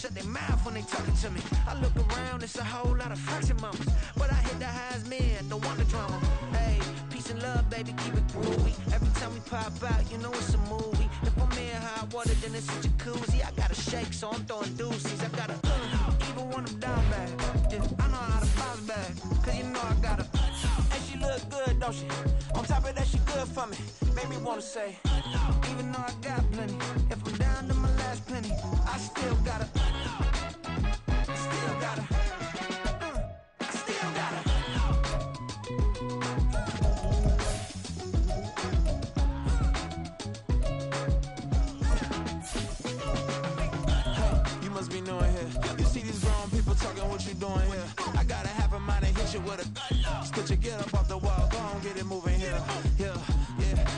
shut their mouth when they talking to me. I look around, it's a whole lot of fraction mamas, but I hit the highest men, don't want the drama. Hey, peace and love, baby, keep it groovy. Every time we pop out, you know it's a movie. If I'm in hot water, then it's a jacuzzi. I gotta shake, so I'm throwing deuces. I gotta even when I'm down bad. Yeah, I know how to bounce back, cause you know I gotta. And she look good, don't she? On top of that, she good for me. Make me wanna say, even though I got plenty, if I'm down to my last penny, I still gotta. Still gotta. Still gotta. Hey, you must be new in here. You see these grown people talking, what you doing here? I gotta have a mind and hit you with a stitch you get up off the wall, go on, get it moving here. Yeah,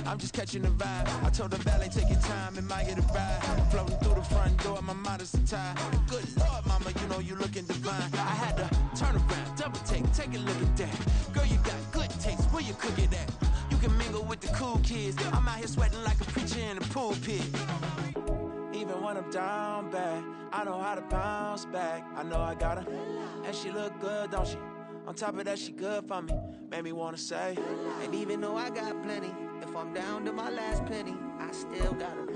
I'm just catching the vibe. I told the valet, take your time, it might get a ride. Floating through the front door, my mind is tied. Good Lord, mama, you know you looking divine. I had to turn around, double take a look at that. Girl, you got good taste, where you cook it at? You can mingle with the cool kids. I'm out here sweating like a preacher in a pulpit. Even when I'm down bad, I know how to bounce back. I know I got her, and she look good, don't she? On top of that, she good for me. Made me wanna say, and even though I got plenty, if I'm down to my last penny, I still got her.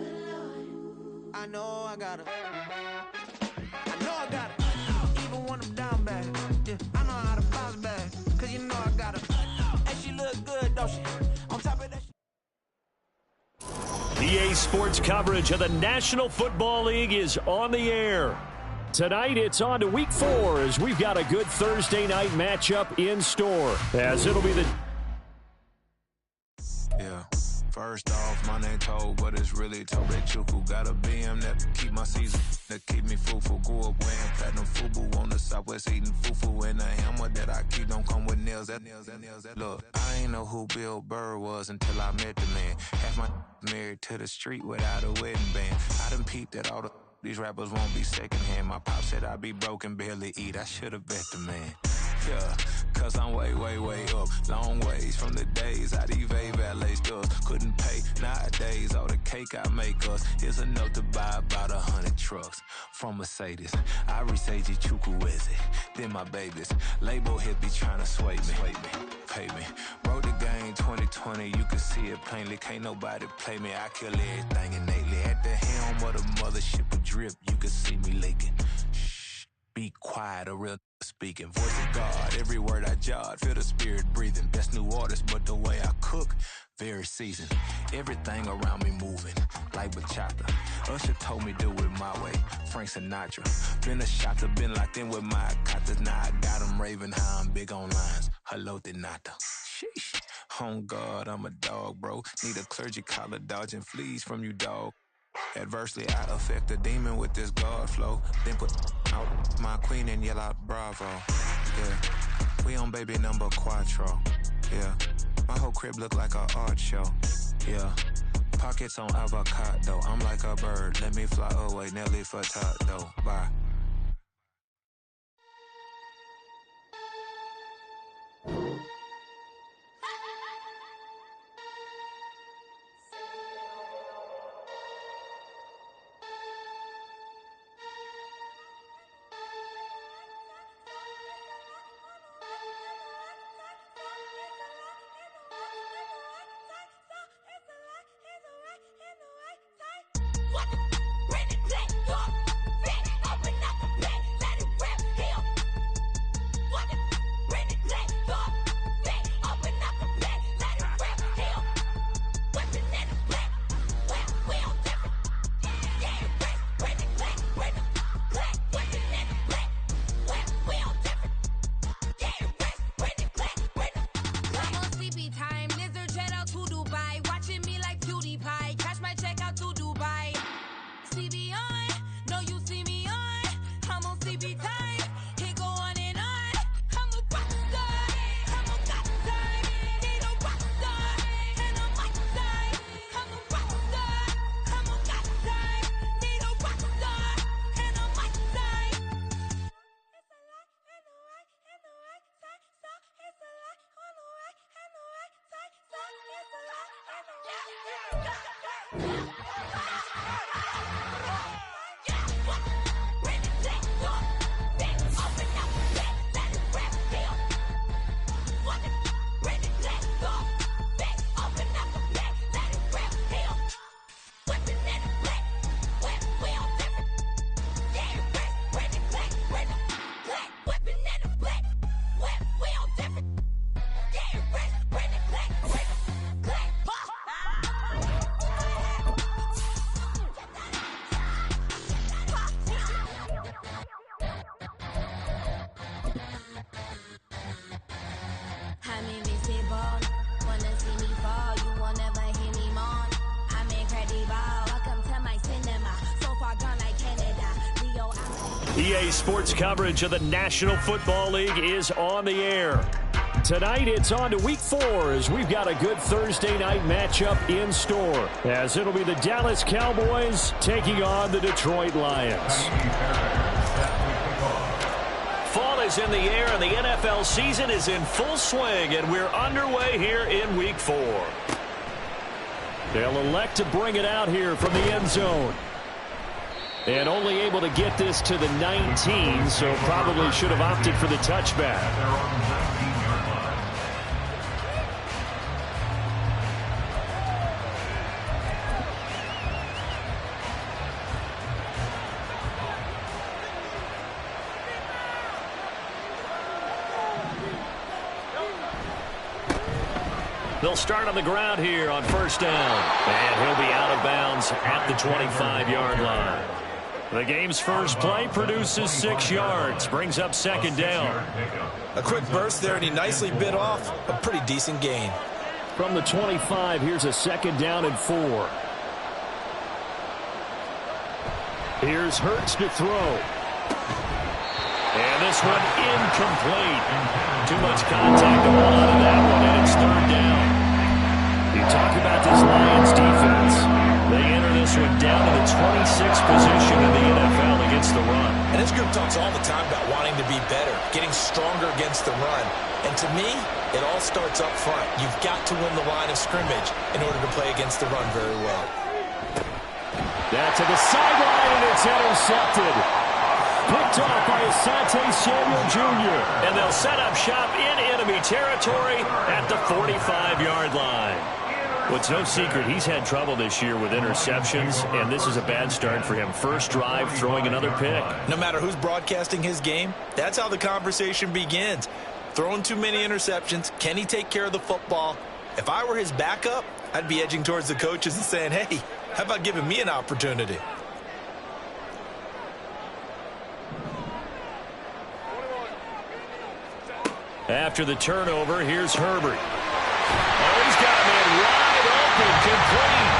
I know I got her. I know I got her. Even when I'm down bad, yeah, I know how to bounce back, cause you know I got her. And she look good, don't she? On top of that, EA Sports coverage of the National Football League is on the air. Tonight, it's on to Week 4 as we've got a good Thursday night matchup in store. As it'll be the... Yeah, first off, my name Toad, but it's really Tobe Chuku. Got a BM that keep my season, that keep me fruitful. Grew up wearing platinum FUBU on the Southwest eating fufu. And the hammer that I keep don't come with nails. Look, I ain't know who Bill Burr was until I met the man. Half my married to the street without a wedding band. I done peeped at all these rappers won't be secondhand. My pop said I'd be broke and barely eat. I should've bet the man. Yeah, cause I'm way up. Long ways from the days I evade valet stores. Couldn't pay nowadays. All the cake I make us is enough to buy about 100 trucks. From Mercedes, I resage Chukwueze. Then my babies. Label hit be trying to sway me. Pay me. Wrote the game 2020, you can see it plainly. Can't nobody play me. I kill everything innately. At the helm of the mothership of drip, you can see me leaking. Shh, be quiet, a real speaking. Voice of God, every word I jot. Feel the spirit breathing. Best new artist, but the way I cook, very seasoned. Everything around me moving, like bachata. Usher told me do it my way. Frank Sinatra. Been a shotter, been locked in with my katas. Now I got them raving how I'm big on lines. Hello, Denata. Sheesh. On God, I'm a dog, bro. Need a clergy collar, dodging fleas from you, dog. Adversely, I affect a demon with this God flow. Then put out my queen and yell out bravo. Yeah, we on baby number quattro. Yeah, my whole crib look like a art show. Yeah, pockets on avocado. I'm like a bird, let me fly away. Nelly Furtado, bye. EA Sports coverage of the National Football League is on the air. Tonight, it's on to Week 4 as we've got a good Thursday night matchup in store, as it'll be the Dallas Cowboys taking on the Detroit Lions. Fall is in the air, and the NFL season is in full swing, and we're underway here in Week 4. They'll elect to bring it out here from the end zone. And only able to get this to the 19, so probably should have opted for the touchback. They'll start on the ground here on first down. And he'll be out of bounds at the 25-yard line. The game's first play produces 6 yards, brings up second down. A quick burst there, and he nicely bit off a pretty decent gain. From the 25, here's a second down and 4. Here's Hurts to throw. And this one incomplete. Too much contact to hold on to that one, and it's third down. You talk about this Lions defense. They enter this one down to the 26th position in the NFL against the run. And this group talks all the time about wanting to be better, getting stronger against the run. And to me, it all starts up front. You've got to win the line of scrimmage in order to play against the run very well. That's to the sideline, and it's intercepted. Picked off by Asante Samuel Jr. And they'll set up shop in enemy territory at the 45-yard line. Well, it's no secret he's had trouble this year with interceptions, and this is a bad start for him. First drive, throwing another pick. No matter who's broadcasting his game, that's how the conversation begins. Throwing too many interceptions, can he take care of the football? If I were his backup, I'd be edging towards the coaches and saying, hey, how about giving me an opportunity? After the turnover, here's Herbert. Oh, he's got a man wide open, complete.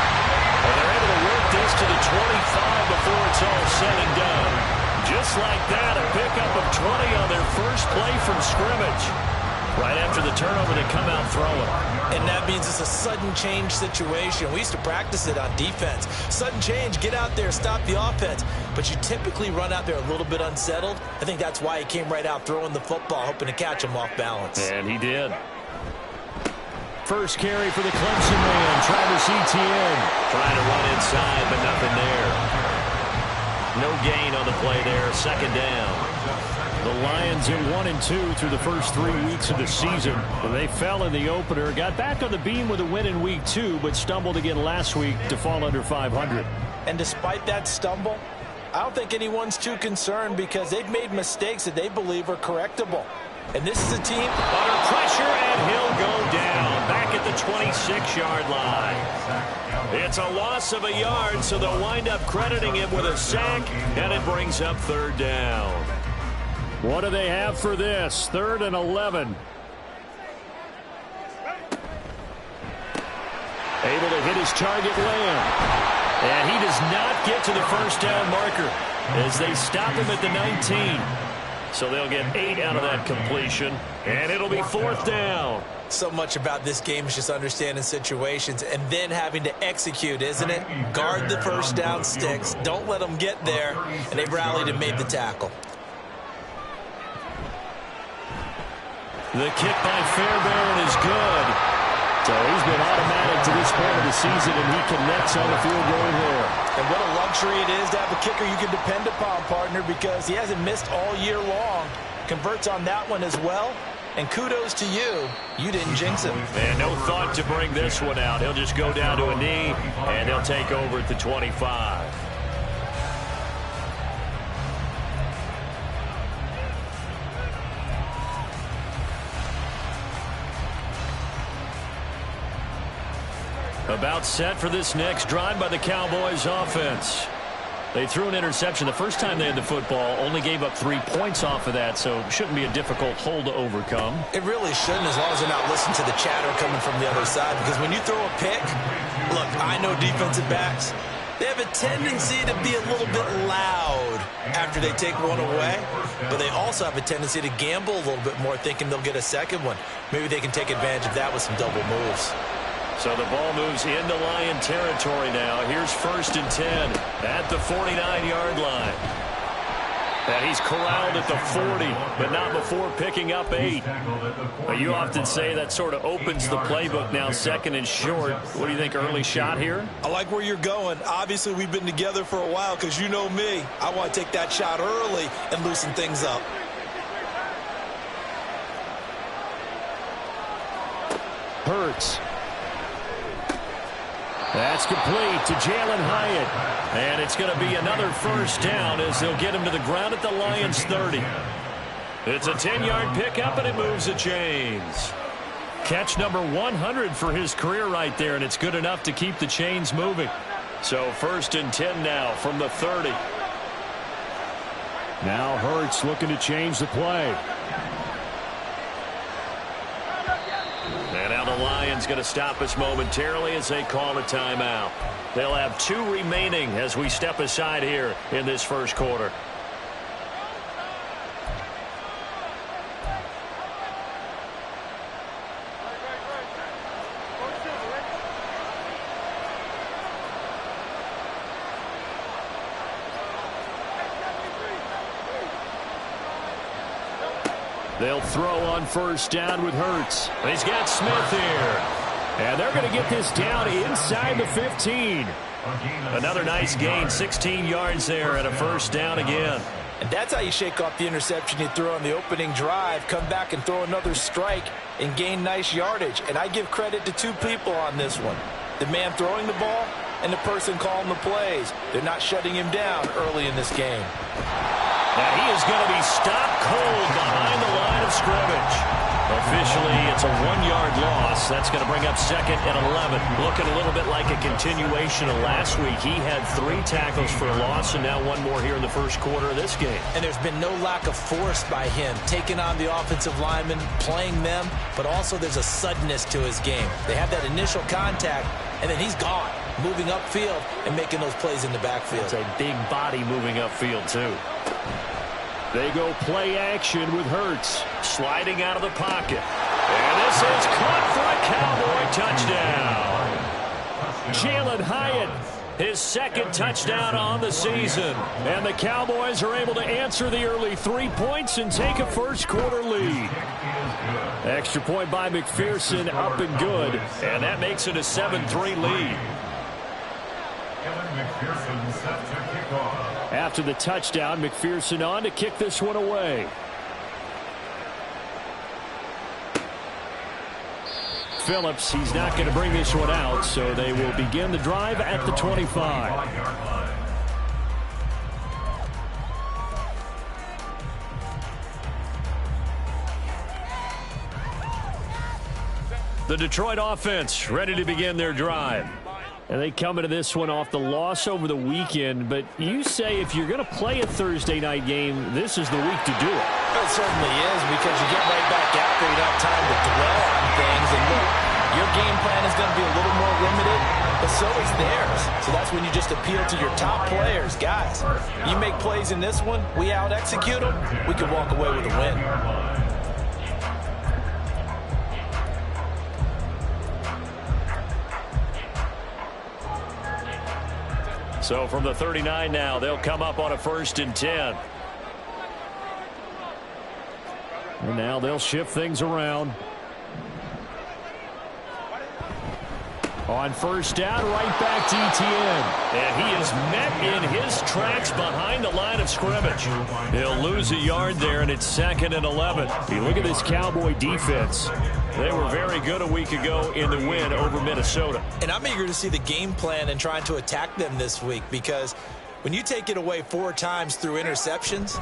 And they're able to work this to the 25 before it's all said and done. Just like that, a pickup of 20 on their first play from scrimmage. Right after the turnover, they come out throwing. And that means it's a sudden change situation. We used to practice it on defense. Sudden change, get out there, stop the offense. But you typically run out there a little bit unsettled. I think that's why he came right out throwing the football, hoping to catch him off balance. And he did. First carry for the Clemson man, Travis Etienne. Trying to run inside, but nothing there. No gain on the play there, second down. The Lions in 1-2 through the first 3 weeks of the season. They fell in the opener, got back on the beam with a win in week 2, but stumbled again last week to fall under 500. And despite that stumble, I don't think anyone's too concerned because they've made mistakes that they believe are correctable. And this is a team under pressure, and he'll go down back at the 26-yard line. It's a loss of a yard, so they'll wind up crediting him with a sack, and it brings up third down. What do they have for this? 3rd and 11. Able to hit his target, Lamb. And he does not get to the first down marker as they stop him at the 19. So they'll get 8 out of that completion, and it'll be 4th down. So much about this game is just understanding situations and then having to execute, isn't it? Guard the first down sticks. Don't let them get there. And they've rallied and made the tackle. The kick by Fairbairn is good. So he's been automatic to this point of the season, and he connects on the field goal there. And what a luxury it is to have a kicker you can depend upon, partner, because he hasn't missed all year long. Converts on that one as well. And kudos to you. You didn't jinx him. And no thought to bring this one out. He'll just go down to a knee, and he'll take over at the 25. About set for this next drive by the Cowboys offense. They threw an interception the first time they had the football, only gave up 3 points off of that, so shouldn't be a difficult hole to overcome. It really shouldn't, as long as they're not listening to the chatter coming from the other side, because when you throw a pick, look, I know defensive backs, They have a tendency to be a little bit loud after they take one away, but they also have a tendency to gamble a little bit more, thinking they'll get a second one. Maybe they can take advantage of that with some double moves. So the ball moves into Lion territory now. Here's 1st and 10 at the 49-yard line. And he's corralled at the 40, but not before picking up 8. But you often say that sort of opens the playbook now, 2nd and short. What do you think, early shot here? I like where you're going. Obviously, we've been together for a while because you know me. I want to take that shot early and loosen things up. Hurts. That's complete to Jalen Hyatt. And it's going to be another 1st down as they'll get him to the ground at the Lions' 30. It's a 10-yard pickup, and it moves the chains. Catch number 100 for his career right there, and it's good enough to keep the chains moving. So 1st and 10 now from the 30. Now Hurts looking to change the play. And now the Lions going to stop us momentarily as they call a timeout. They'll have 2 remaining as we step aside here in this 1st quarter. They'll throw on 1st down with Hurts. He's got Smith here. And they're going to get this down inside the 15. Another nice gain, 16 yards there and a 1st down again. And that's how you shake off the interception you threw on the opening drive, come back and throw another strike and gain nice yardage. And I give credit to 2 people on this one. The man throwing the ball and the person calling the plays. They're not shutting him down early in this game. And he is going to be stopped cold behind the line of scrimmage. Officially, it's a 1-yard loss. That's going to bring up 2nd and 11. Looking a little bit like a continuation of last week. He had 3 tackles for a loss, and now 1 more here in the 1st quarter of this game. And there's been no lack of force by him, taking on the offensive linemen, playing them, but also there's a suddenness to his game. They have that initial contact, and then he's gone, moving upfield and making those plays in the backfield. It's a big body moving upfield, too. They go play action with Hurts. Sliding out of the pocket. And this is caught for a Cowboy touchdown. Jalen Hyatt, his 2nd touchdown on the season. And the Cowboys are able to answer the early 3 points and take a 1st quarter lead. Extra point by McPherson, up and good. And that makes it a 7-3 lead. After the touchdown, McPherson on to kick this one away. Phillips, he's not going to bring this one out, so they will begin the drive at the 25. The Detroit offense ready to begin their drive. And they come into this one off the loss over the weekend. But you say if you're going to play a Thursday night game, this is the week to do it. It certainly is, because you get right back out there. You don't have time to dwell on things. And look, your game plan is going to be a little more limited, but so is theirs. So that's when you just appeal to your top players. Guys, you make plays in this one, we out-execute them, we can walk away with a win. So from the 39 now, they'll come up on a 1st and 10. And now they'll shift things around. On 1st down, right back to ETN. And he is met in his tracks behind the line of scrimmage. He'll lose a yard there, and it's 2nd and 11. You look at this Cowboy defense. They were very good a week ago in the win over Minnesota. And I'm eager to see the game plan and trying to attack them this week, because when you take it away 4 times through interceptions,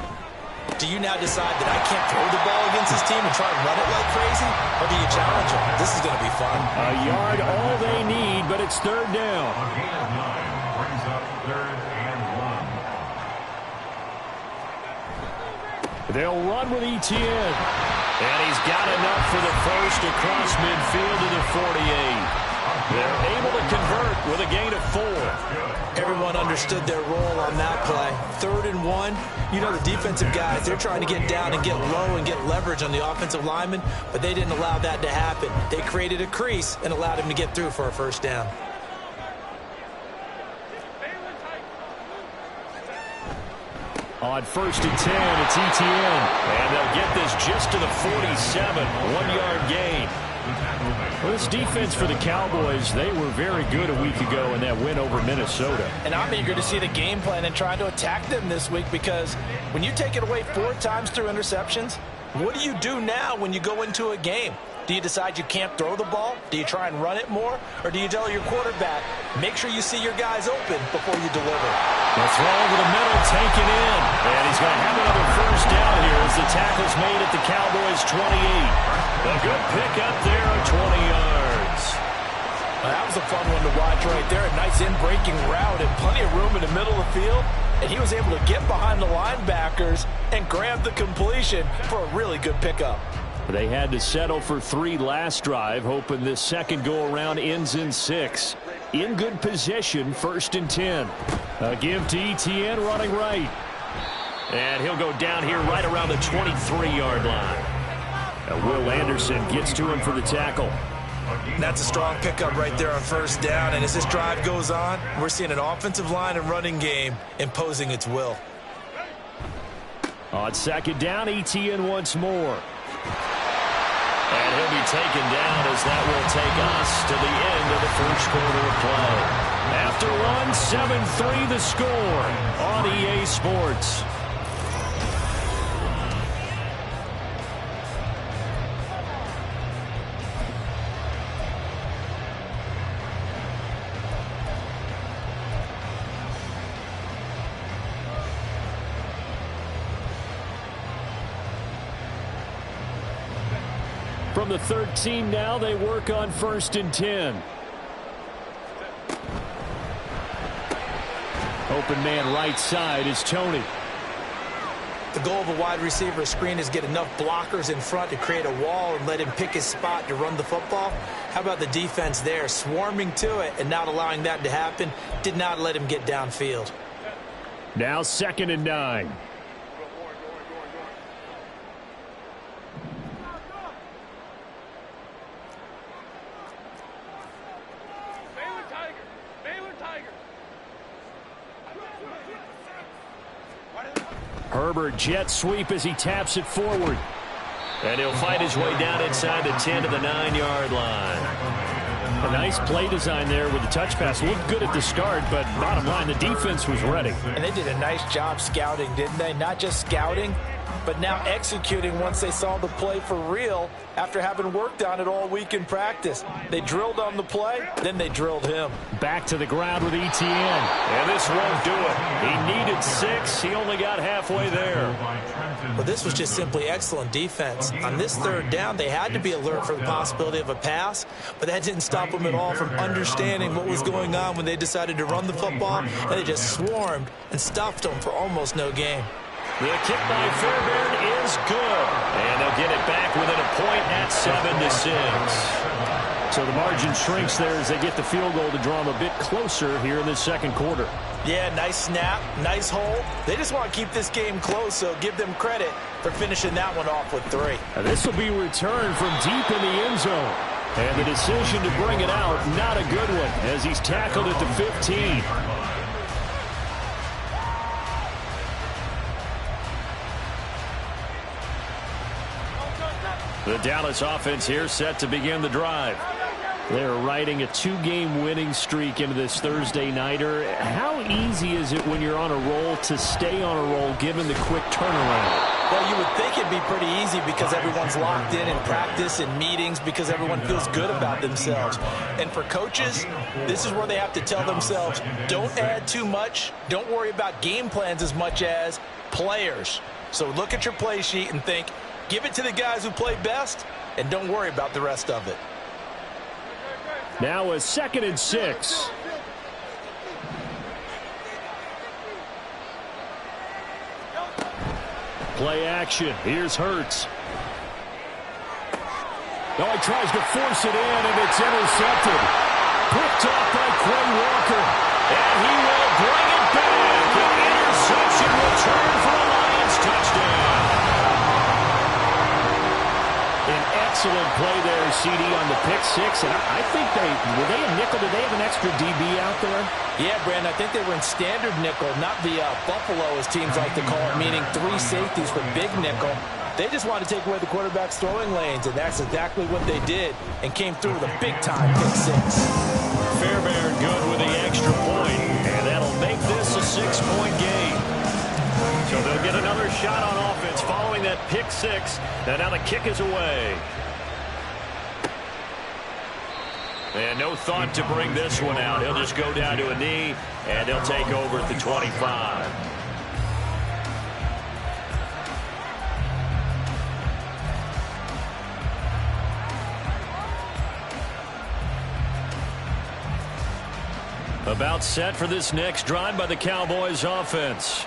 do you now decide that I can't throw the ball against this team and try and run it like crazy? Or do you challenge them? This is going to be fun. A yard all they need, but it's 3rd down. Brings up 3rd and 1. They'll run with ETN. And he's got enough for the 1st across midfield to the 48. They're able to convert with a gain of 4. Everyone understood their role on that play. 3rd and 1. You know the defensive guys, they're trying to get down and get low and get leverage on the offensive lineman, but they didn't allow that to happen. They created a crease and allowed him to get through for a first down. On 1st and 10, it's Etienne. And they'll get this just to the 47. 1-yard gain. Well, this defense for the Cowboys, they were very good a week ago in that win over Minnesota. And I'm eager to see the game plan and try to attack them this week, because when you take it away 4 times through interceptions, what do you do now when you go into a game? Do you decide you can't throw the ball? Do you try and run it more? Or do you tell your quarterback, make sure you see your guys open before you deliver? The throw over the middle, taken in. And he's going to have another first down here as the tackle's made at the Cowboys' 28. A good pick up there of 20 yards. Well, that was a fun one to watch right there. A nice in-breaking route and plenty of room in the middle of the field. And he was able to get behind the linebackers and grab the completion for a really good pickup. They had to settle for 3 last drive, hoping this second go-around ends in 6. In good position, 1st and 10. A give to Etienne running right. And he'll go down here right around the 23-yard line. Will Anderson gets to him for the tackle. That's a strong pickup right there on 1st down. And as this drive goes on, we're seeing an offensive line and running game imposing its will. On 2nd down, Etienne once more. And he'll be taken down as that will take us to the end of the first quarter of play. After one, 7-3 the score on EA Sports. From the 13 now, they work on 1st and 10. Open man right side is Tony. The goal of a wide receiver screen is get enough blockers in front to create a wall and let him pick his spot to run the football. How about the defense there, swarming to it and not allowing that to happen? Did not let him get downfield. Now 2nd and 9. Herbert jet sweep as he taps it forward. And he'll fight his way down inside the 10 to the 9-yard line. A nice play design there with the touch pass. Looked good at the start, but bottom line, the defense was ready. And they did a nice job scouting, didn't they? Not just scouting, but now executing once they saw the play for real after having worked on it all week in practice. They drilled on the play, then they drilled him. Back to the ground with Etienne. And this won't do it. He needed 6. He only got halfway there. Well, this was just simply excellent defense. On this 3rd down, they had to be alert for the possibility of a pass, but that didn't stop them at all from understanding what was going on when they decided to run the football, and they just swarmed and stuffed them for almost no gain. The kick by Fairbairn is good. And they'll get it back within a point at 7-6. So the margin shrinks there as they get the field goal to draw them a bit closer here in the second quarter. Yeah, nice snap, nice hold. They just want to keep this game close, so give them credit for finishing that one off with 3. Now this will be returned from deep in the end zone. And the decision to bring it out, not a good one, as he's tackled at the 15. The Dallas offense here set to begin the drive. They're riding a 2-game winning streak into this Thursday nighter. How easy is it when you're on a roll to stay on a roll given the quick turnaround? Well, you would think it'd be pretty easy because everyone's locked in practice and meetings because everyone feels good about themselves. And for coaches, this is where they have to tell themselves, don't add too much. Don't worry about game plans as much as players. So look at your play sheet and think, give it to the guys who play best, and don't worry about the rest of it. Now a 2nd and 6. Play action. Here's Hurts. Oh, he tries to force it in, and it's intercepted. Picked off by Quay Walker. And he will bring it back. An interception return for a Lions touchdown. An excellent play there, CD, on the pick six. And I think were they a nickel? Did they have an extra DB out there? Yeah, Brandon, I think they were in standard nickel, not the Buffalo, as teams like to call it, meaning 3 safeties for big nickel. They just wanted to take away the quarterback's throwing lanes, and that's exactly what they did, and came through with a big-time pick six. Fairbairn good with the extra point, and that'll make this a 6-point game. So they'll get another shot on offense following that pick six, and now the kick is away. And no thought to bring this one out. He'll just go down to a knee, and he'll take over at the 25. About set for this next drive by the Cowboys offense.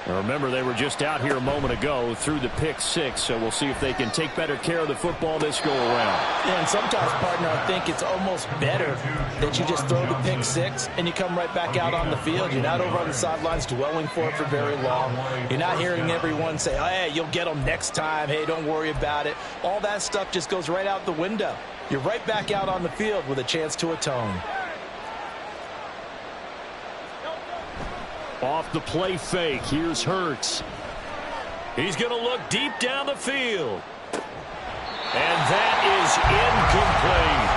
Now remember, they were just out here a moment ago through the pick six, so we'll see if they can take better care of the football this go-around. Yeah, and sometimes, partner, I think it's almost better that you just throw the pick six and you come right back out on the field. You're not over on the sidelines dwelling for it for very long. You're not hearing everyone say, oh, hey, you'll get them next time. Hey, don't worry about it. All that stuff just goes right out the window. You're right back out on the field with a chance to atone. Off the play fake, here's Hurts. He's going to look deep down the field. And that is incomplete.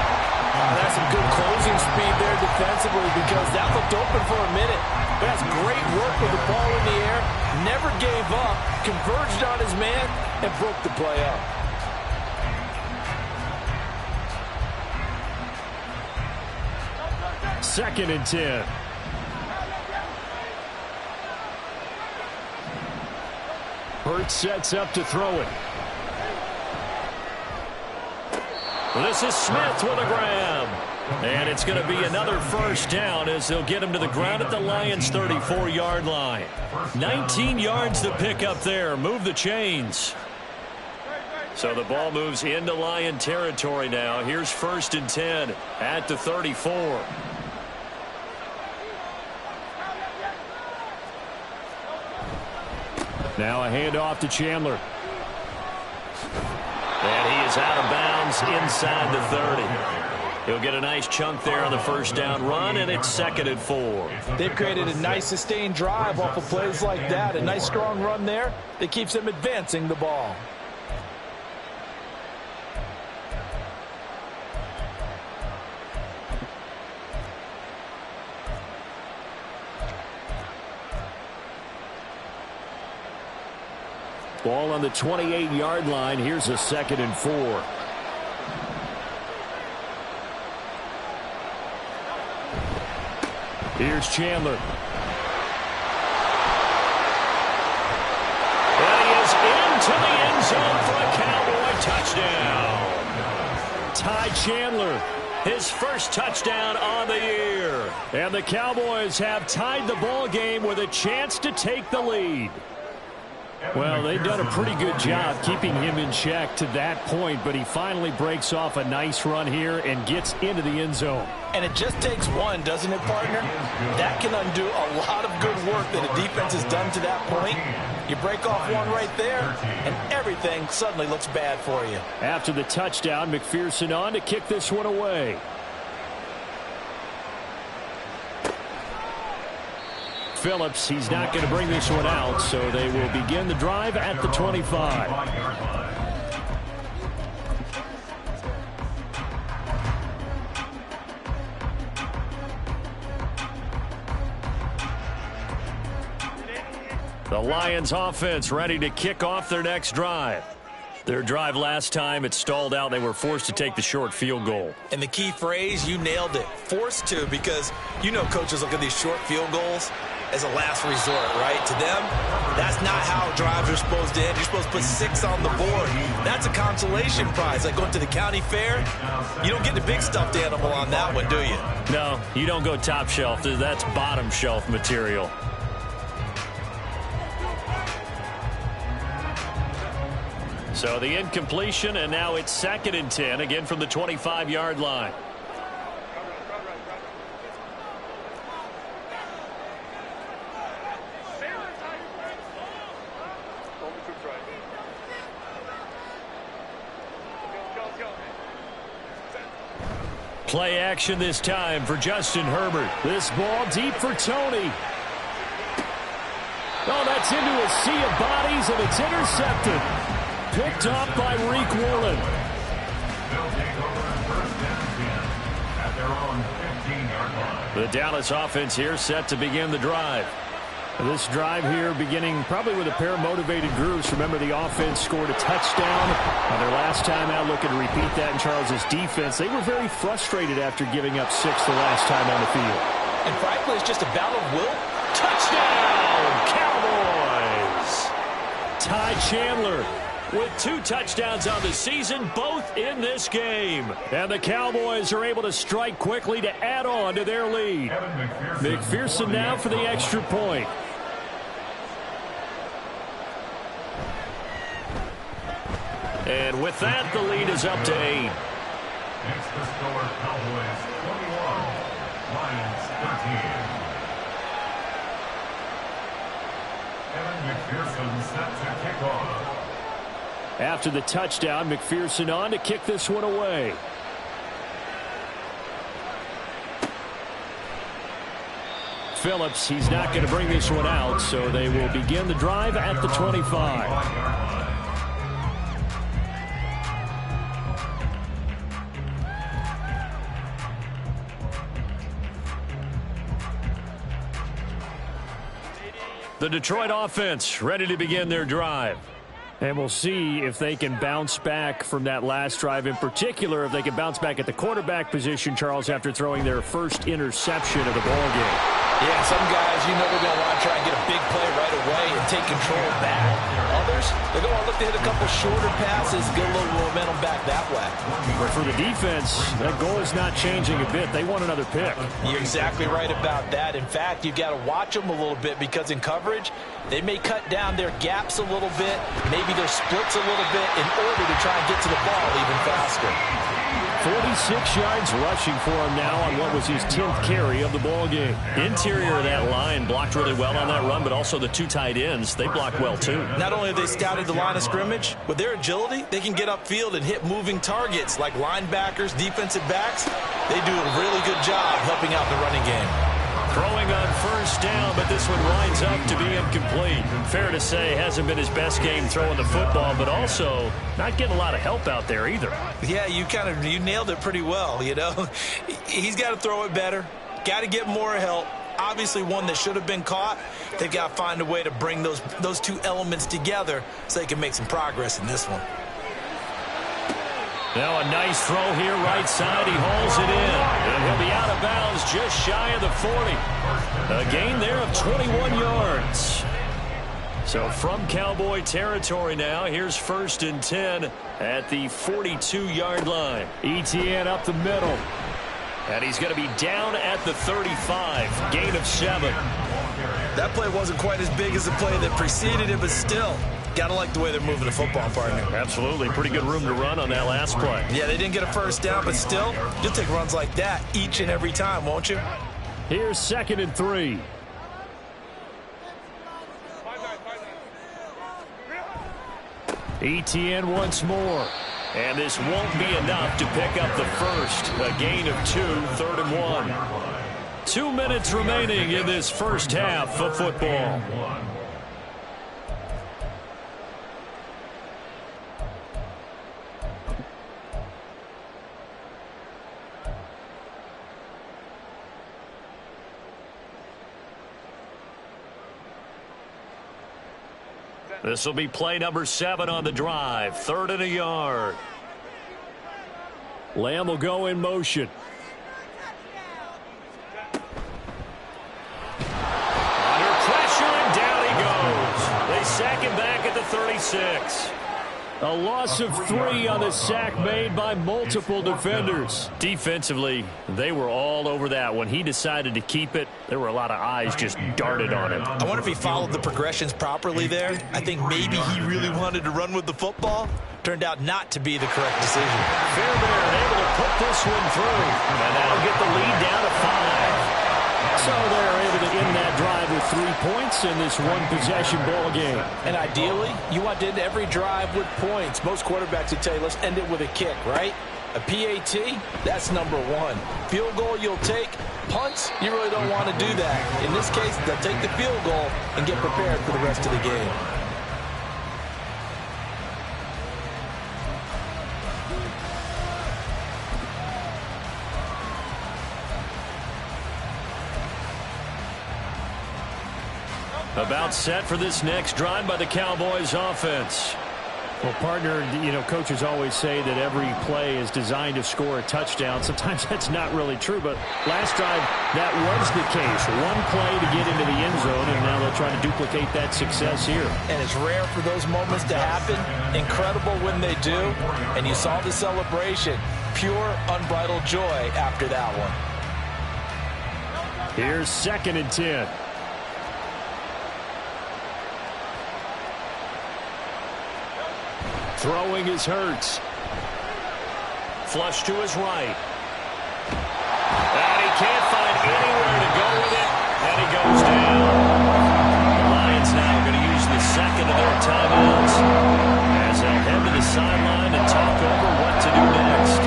That's some good closing speed there defensively, because that looked open for a minute. But that's great work with the ball in the air. Never gave up, converged on his man, and broke the play up. Second and 10. Hurts sets up to throw it. This is Smith with a grab. And it's going to be another first down as they'll get him to the ground at the Lions' 34-yard line. 19 yards to pick up there. Move the chains. So the ball moves into Lion territory now. Here's first and 10 at the 34. Now a handoff to Chandler. And he is out of bounds inside the 30. He'll get a nice chunk there on the first down run, and it's 2nd and 4. They've created a nice sustained drive off of plays like that. A nice strong run there that keeps them advancing the ball. Ball on the 28-yard line. Here's a 2nd and 4. Here's Chandler. And he is into the end zone for a Cowboy touchdown. Ty Chandler, his first touchdown on the year. And the Cowboys have tied the ball game with a chance to take the lead. Well, they've done a pretty good job keeping him in check to that point, but he finally breaks off a nice run here and gets into the end zone. And it just takes one, doesn't it, partner? That can undo a lot of good work that a defense has done to that point. You break off one right there, and everything suddenly looks bad for you. After the touchdown, McPherson on to kick this one away. Phillips, he's not going to bring this one out, so they will begin the drive at the 25. The Lions offense ready to kick off their next drive. Their drive last time, it stalled out. They were forced to take the short field goal. And the key phrase, you nailed it, forced to, because you know coaches look at these short field goals as a last resort, right? To them, that's not how drives are supposed to end. You're supposed to put 6 on the board. That's a consolation prize. Like going to the county fair, you don't get the big stuffed animal on that one, do you? No, you don't go top shelf. That's bottom shelf material. So the incompletion, and now it's 2nd and 10, again from the 25-yard line. Play action this time for Justin Herbert. This ball deep for Tony. Oh, that's into a sea of bodies, and it's intercepted. Picked off by Reek Woolen. They'll take over first and 10 at their own 15-yard line. The Dallas offense here set to begin the drive. This drive here beginning probably with a pair of motivated groups. Remember, the offense scored a touchdown on their last time out, looking to repeat that in Charles's defense. They were very frustrated after giving up 6 the last time on the field. And frankly, it's just a battle of will. Touchdown, Cowboys! Ty Chandler with 2 touchdowns on the season, both in this game. And the Cowboys are able to strike quickly to add on to their lead. McPherson now for the extra point. And with that, the lead is up to 8. Next the score, Cowboys 21, Lions 13. Evan McPherson set to kick off. After the touchdown, McPherson on to kick this one away. Phillips, he's not going to bring this one out, so they will begin the drive at the 25. The Detroit offense ready to begin their drive. And we'll see if they can bounce back from that last drive. In particular, if they can bounce back at the quarterback position, Charles, after throwing their first interception of the ballgame. Yeah, some guys, you know, they're going to want to try and get a big play right away and take control back. Others, they're going to want to look to hit a couple shorter passes, get a little momentum back that way. But for the defense, that goal is not changing a bit. They want another pick. You're exactly right about that. In fact, you've got to watch them a little bit because in coverage, they may cut down their gaps a little bit, maybe their splits a little bit in order to try and get to the ball even faster. 46 yards rushing for him now on what was his 10th carry of the ball game. Interior of that line blocked really well on that run, but also the 2 tight ends, they blocked well too. Not only have they scouted the line of scrimmage, with their agility, they can get upfield and hit moving targets like linebackers, defensive backs. They do a really good job helping out the running game. Throwing on first down, but this one winds up to be incomplete. Fair to say, hasn't been his best game throwing the football, but also not getting a lot of help out there either. Yeah, you nailed it pretty well, you know. He's got to throw it better, got to get more help. Obviously one that should have been caught. They've got to find a way to bring those 2 elements together so they can make some progress in this one. Now a nice throw here right side. He hauls it in. And he'll be out of bounds just shy of the 40. A gain there of 21 yards. So from Cowboy territory now, here's 1st and 10 at the 42-yard line. Etienne up the middle. And he's going to be down at the 35. Gain of 7. That play wasn't quite as big as the play that preceded it, but still, got to like the way they're moving the football, partner. Absolutely. Pretty good room to run on that last play. Yeah, they didn't get a first down, but still, you'll take runs like that each and every time, won't you? Here's 2nd and 3. Etienne once more. And this won't be enough to pick up the first. A gain of 2, 3rd and 1. 2 minutes remaining in this first half of football. This will be play number 7 on the drive. 3rd and a yard. Lamb will go in motion. Under pressure, and down he goes. They sack him back at the 36. A loss of 3 on the sack made by multiple defenders. Defensively, they were all over that. When he decided to keep it, there were a lot of eyes just darted on him. I wonder if he followed the progressions properly there. I think maybe he really wanted to run with the football. Turned out not to be the correct decision. Fairbairn able to put this one through. And that'll get the lead down to 5. So they're able to end that drive with 3 points in this one-possession ball game. And ideally, you want to end every drive with points. Most quarterbacks would tell you, let's end it with a kick, right? A PAT, that's number one. Field goal you'll take. Punts, you really don't want to do that. In this case, they'll take the field goal and get prepared for the rest of the game. About set for this next drive by the Cowboys offense. Well, partner, coaches always say that every play is designed to score a touchdown. Sometimes that's not really true, but last drive, that was the case. One play to get into the end zone, and now they'll try to duplicate that success here. And it's rare for those moments to happen. Incredible when they do. And you saw the celebration. Pure, unbridled joy after that one. Here's 2nd and 10. Throwing is Hurts. Flush to his right. And he can't find anywhere to go with it. And he goes down. The Lions now are going to use the second of their timeouts as they'll head to the sideline and talk over what to do next.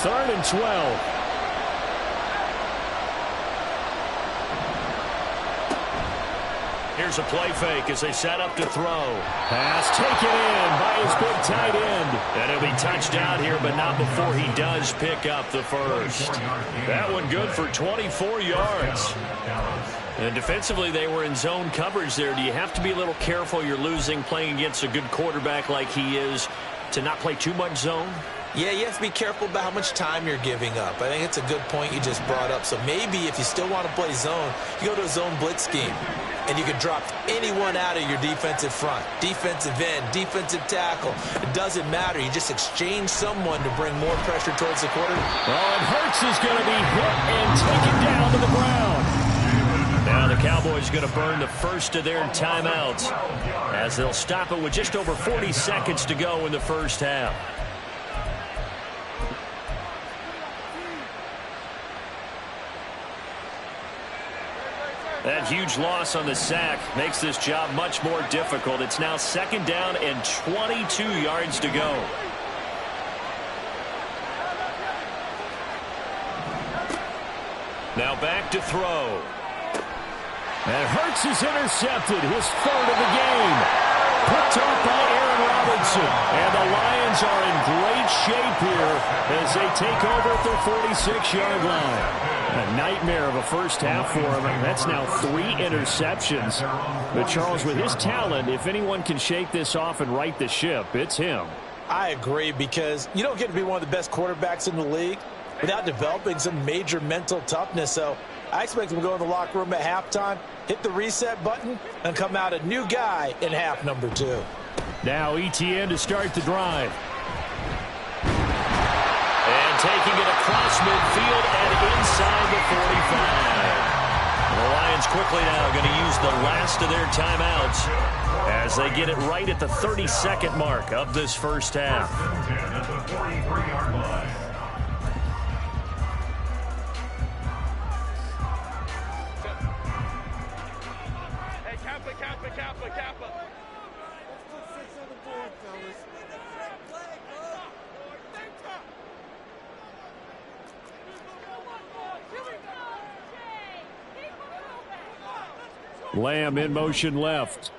Third and 12. Here's a play fake as they set up to throw. Pass taken in by his big tight end. And he'll be touched out here, but not before he does pick up the first. That one good for 24 yards. And defensively, they were in zone coverage there. Do you have to be a little careful? You're losing, playing against a good quarterback like he is, to not play too much zone? Yeah, you have to be careful about how much time you're giving up. I think it's a good point you just brought up. So maybe if you still want to play zone, you go to a zone blitz scheme. And you can drop anyone out of your defensive front. Defensive end, defensive tackle. It doesn't matter. You just exchange someone to bring more pressure towards the quarter. Oh, and Hurts is going to be hit and taken down to the ground. Now the Cowboys going to burn the first of their timeouts as they'll stop it with just over 40 seconds to go in the first half. That huge loss on the sack makes this job much more difficult. It's now 2nd down and 22 yards to go. Now back to throw. And Hurts is intercepted, his 3rd of the game. Picked off by Aaron Robinson. And the Lions are in great shape here as they take over at their 46-yard line. A nightmare of a first half for him. That's now 3 interceptions. But Charles, with his talent, if anyone can shake this off and right the ship, it's him. I agree, because you don't get to be one of the best quarterbacks in the league without developing some major mental toughness. So I expect him to go in the locker room at halftime, hit the reset button, and come out a new guy in half number 2. Now ETN to start the drive. And taking it across midfield and inside the 45. The Lions quickly now going to use the last of their timeouts as they get it right at the 32nd mark of this first half. At the 43-yard line. Hey, Kappa. Let's put 6 on the board, fellas. Lamb in motion left.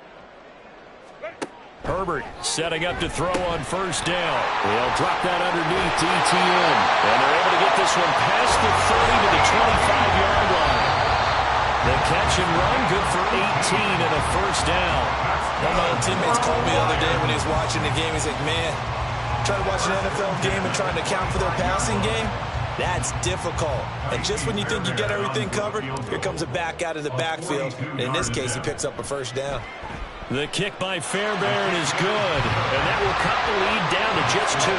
Herbert setting up to throw on first down. They'll drop that underneath to ETN. And they're able to get this one past the 30 to the 25-yard line. The catch and run, good for 18 and a first down. One of my old teammates called me the other day when he was watching the game. He's like, man, trying to watch an NFL game and trying to account for their passing game, that's difficult. And just when you think you get everything covered, here comes a back out of the backfield. And in this case, he picks up a first down. The kick by Fairbairn is good, and that will cut the lead down to just 2.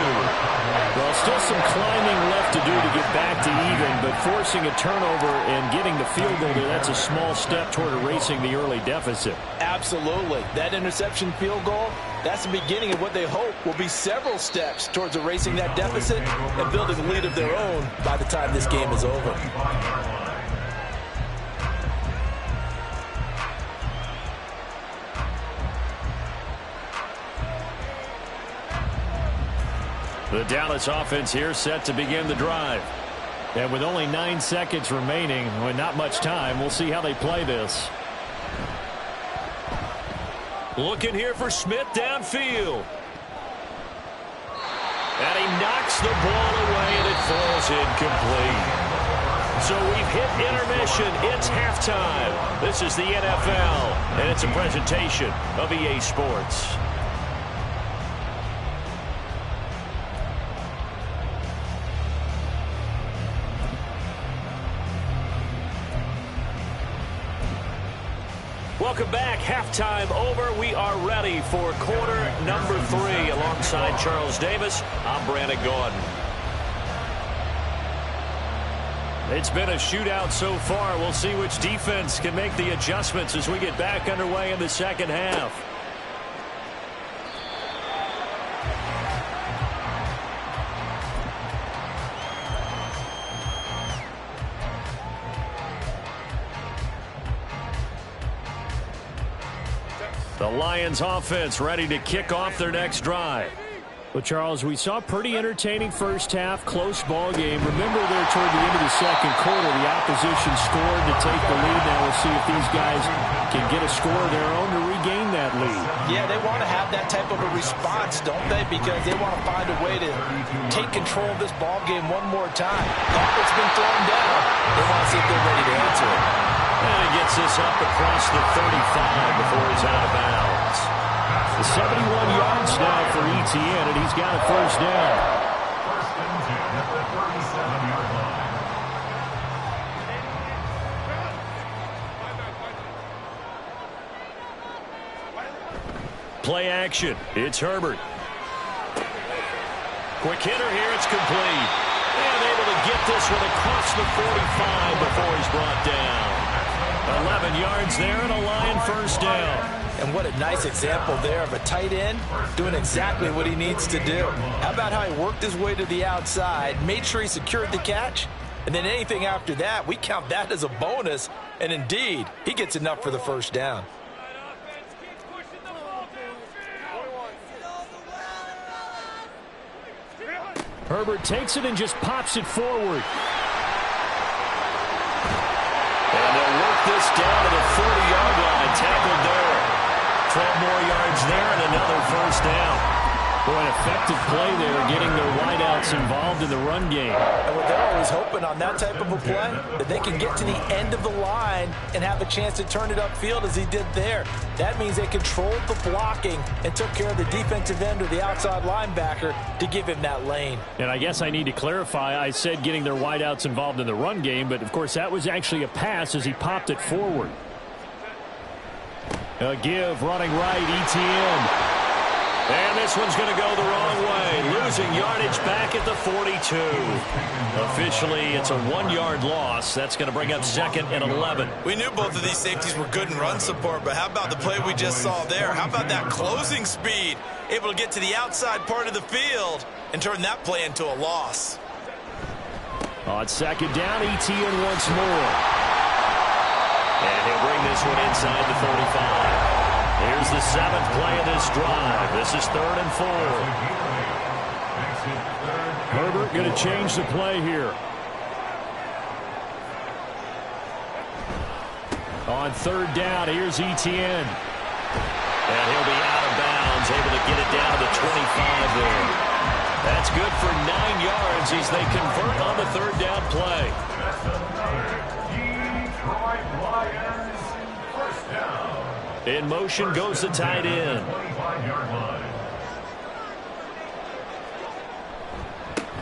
Well, still some climbing left to do to get back to even, but forcing a turnover and getting the field goal there, that's a small step toward erasing the early deficit. Absolutely. That interception field goal, that's the beginning of what they hope will be several steps towards erasing that deficit and building a lead of their own by the time this game is over. The Dallas offense here set to begin the drive. And with only 9 seconds remaining, with not much time, we'll see how they play this. Looking here for Smith downfield. And he knocks the ball away, and it falls incomplete. So we've hit intermission. It's halftime. This is the NFL, and it's a presentation of EA Sports. Welcome back. Halftime over. We are ready for quarter number 3. Alongside Charles Davis, I'm Brandon Gordon. It's been a shootout so far. We'll see which defense can make the adjustments as we get back underway in the second half. The Lions offense ready to kick off their next drive. Well, Charles, we saw a pretty entertaining first half, close ball game. Remember there toward the end of the second quarter, the opposition scored to take the lead. Now we'll see if these guys can get a score of their own to regain that lead. Yeah, they want to have that type of a response, don't they? Because they want to find a way to take control of this ball game one more time. Gauntlet's been thrown down. They want to see if they're ready to answer it. And he gets this up across the 35 before he's out of bounds. The 71 yards now for Etienne, and he's got a first down. First and 10 at the 37-yard line. Play action. It's Herbert. Quick hitter here. It's complete. And able to get this one across the 45 before he's brought down. 11 yards there and a Lion first down. And what a nice example there of a tight end doing exactly what he needs to do. How about how he worked his way to the outside, made sure he secured the catch, and then anything after that, we count that as a bonus. And indeed, he gets enough for the first down. Herbert takes it and just pops it forward. And they'll work this down to the 40-yard line. Tackled there. 12 more yards there and another first down. Boy, an effective play there, getting their wideouts involved in the run game. And what they're always hoping on that type of a play, that they can get to the end of the line and have a chance to turn it upfield as he did there. That means they controlled the blocking and took care of the defensive end or the outside linebacker to give him that lane. And I guess I need to clarify, I said getting their wideouts involved in the run game, but of course that was actually a pass as he popped it forward. A give, running right, Etienne. And this one's going to go the wrong way. Losing yardage back at the 42. Officially, it's a 1-yard loss. That's going to bring up 2nd and 11. We knew both of these safeties were good in run support, but how about the play we just saw there? How about that closing speed? Able to get to the outside part of the field and turn that play into a loss. On 2nd down, Etienne once more. And he'll bring this one inside the 35. Here's the 7th play of this drive. This is 3rd and 4. Herbert going to change the play here. On 3rd down, here's Etienne. And he'll be out of bounds, able to get it down to the 25 there. That's good for 9 yards as they convert on the 3rd down play. Detroit Lions, first down. In motion goes the tight end.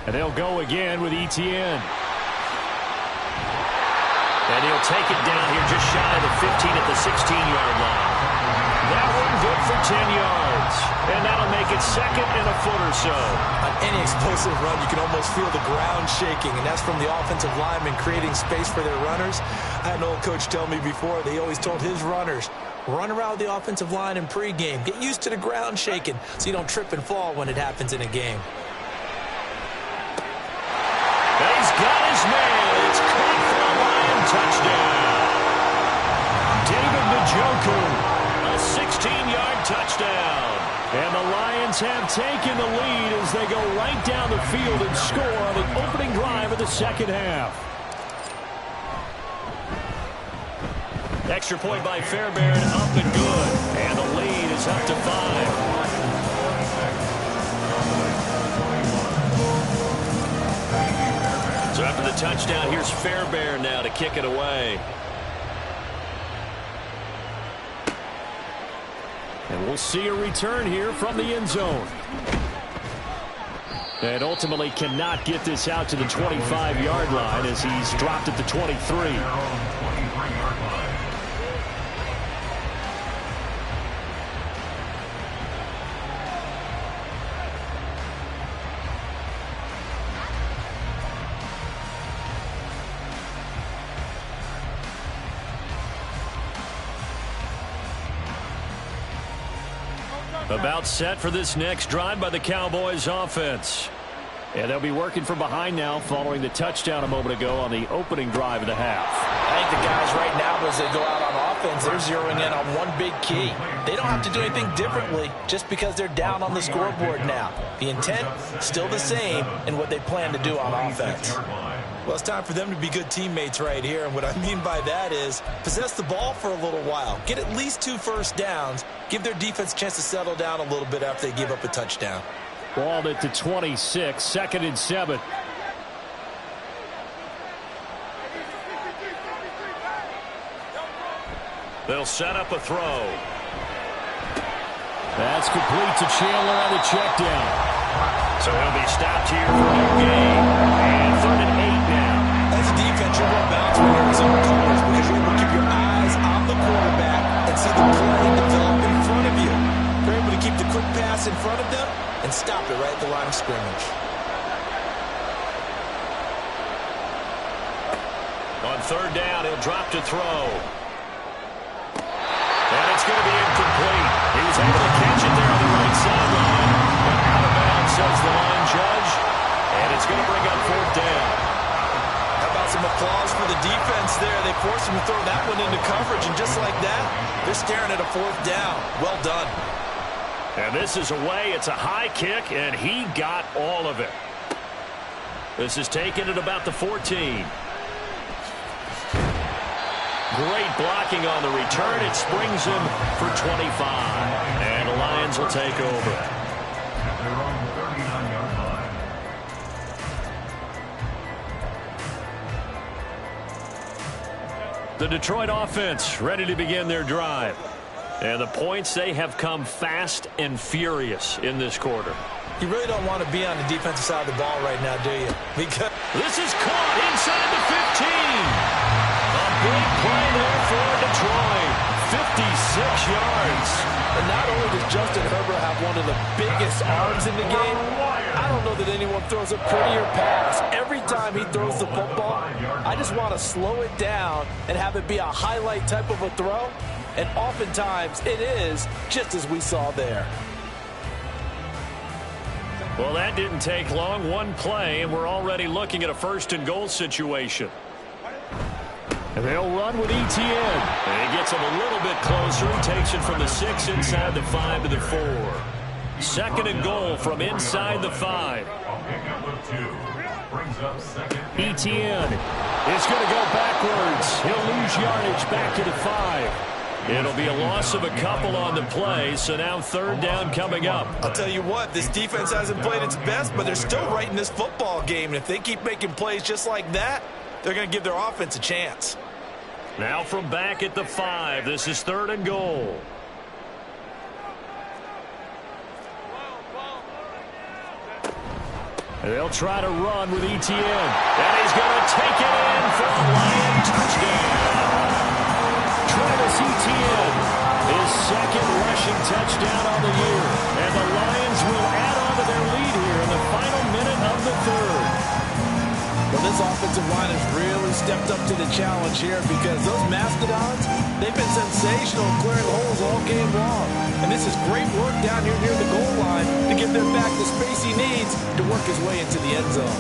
And they'll go again with Etienne. And he'll take it down here just shy of the 15 at the 16-yard line. That one good for 10 yards. And that'll make it second and a foot or so. On any explosive run, you can almost feel the ground shaking, and that's from the offensive linemen creating space for their runners. I had an old coach tell me before, they always told his runners, run around the offensive line in pregame. Get used to the ground shaking so you don't trip and fall when it happens in a game. And he's got his man. It's caught for a Lion touchdown. David Njoku, a 16-yard touchdown. And the Lions have taken the lead as they go right down the field and score on the opening drive of the second half. Extra point by Fairbairn, up and good. And the lead is up to 5. So after the touchdown, here's Fairbairn now to kick it away. And we'll see a return here from the end zone. And ultimately cannot get this out to the 25-yard line as he's dropped at the 23. About set for this next drive by the Cowboys offense. And they'll be working from behind now following the touchdown a moment ago on the opening drive of the half. I think the guys right now, as they go out on offense, they're zeroing in on one big key. They don't have to do anything differently just because they're down on the scoreboard now. The intent, still the same in what they plan to do on offense. Well, it's time for them to be good teammates right here, and what I mean by that is possess the ball for a little while, get at least 2 first downs, give their defense a chance to settle down a little bit after they give up a touchdown. Ball at the 26, 2nd and 7. They'll set up a throw. That's complete to Chandler on the check down. So he'll be stopped here for no gain. And 3rd and 8 now. As a defense, you're going to bounce when you're in zone coverage because you're able to keep your eyes on the quarterback and see the play develop in front of you. You're able to keep the quick pass in front of them and stop it right at the line of scrimmage. On 3rd down, he'll drop to throw. And it's going to be incomplete. He was able to catch it there on the right sideline. But out of bounds, says the line judge. And it's going to bring up 4th down. How about some applause for the defense there? They forced him to throw that one into coverage, and just like that, they're staring at a 4th down. Well done. And this is away. It's a high kick, and he got all of it. This is taken at about the 14. Great blocking on the return. It springs him for 25. And the Lions will take over. At their own 39-yard line. The Detroit offense ready to begin their drive. And the points, they have come fast and furious in this quarter. You really don't want to be on the defensive side of the ball right now, do you? Because this is caught inside the 15. A big play there for Detroit. 56 yards. And not only does Justin Herbert have one of the biggest arms in the game, I don't know that anyone throws a prettier pass. Every time he throws the football, I just want to slow it down and have it be a highlight type of a throw. And oftentimes it is, just as we saw there. Well, that didn't take long. One play, and we're already looking at a 1st and goal situation. And they'll run with Etienne. And he gets him a little bit closer. He takes it from the 6 inside the 5 to the 4. 2nd and goal from inside the 5. Etienne is going to go backwards. He'll lose yardage back to the 5. It'll be a loss of a couple on the play, so now 3rd down coming up. I'll tell you what, this defense hasn't played its best, but they're still right in this football game. And if they keep making plays just like that, they're going to give their offense a chance. Now from back at the 5, this is 3rd and goal. And they'll try to run with Etienne. And he's going to take it in for a Lion touchdown. Travis Etienne his second rushing touchdown on the year. And the Lions will add on to their lead here in the final minute of the third. Well, this offensive line has really stepped up to the challenge here because those Mastodons, they've been sensational clearing holes all game long. And this is great work down here near the goal line to give them back the space he needs to work his way into the end zone.